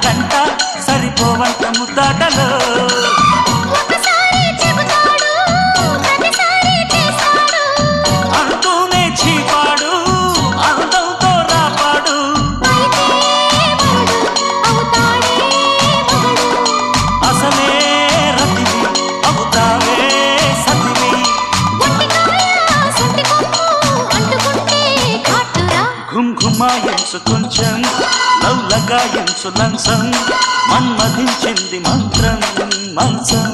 గంట సరిపోవంత ముద్దాటలో అంటూనే చీపాడు అందంతో రాపాడు అసలే రతివి అవుతావే సతివి ఘుంఘుమాయించు కొంచెం లవ్లగాయించు లంసం మన్మధించింది మంత్రం మంచం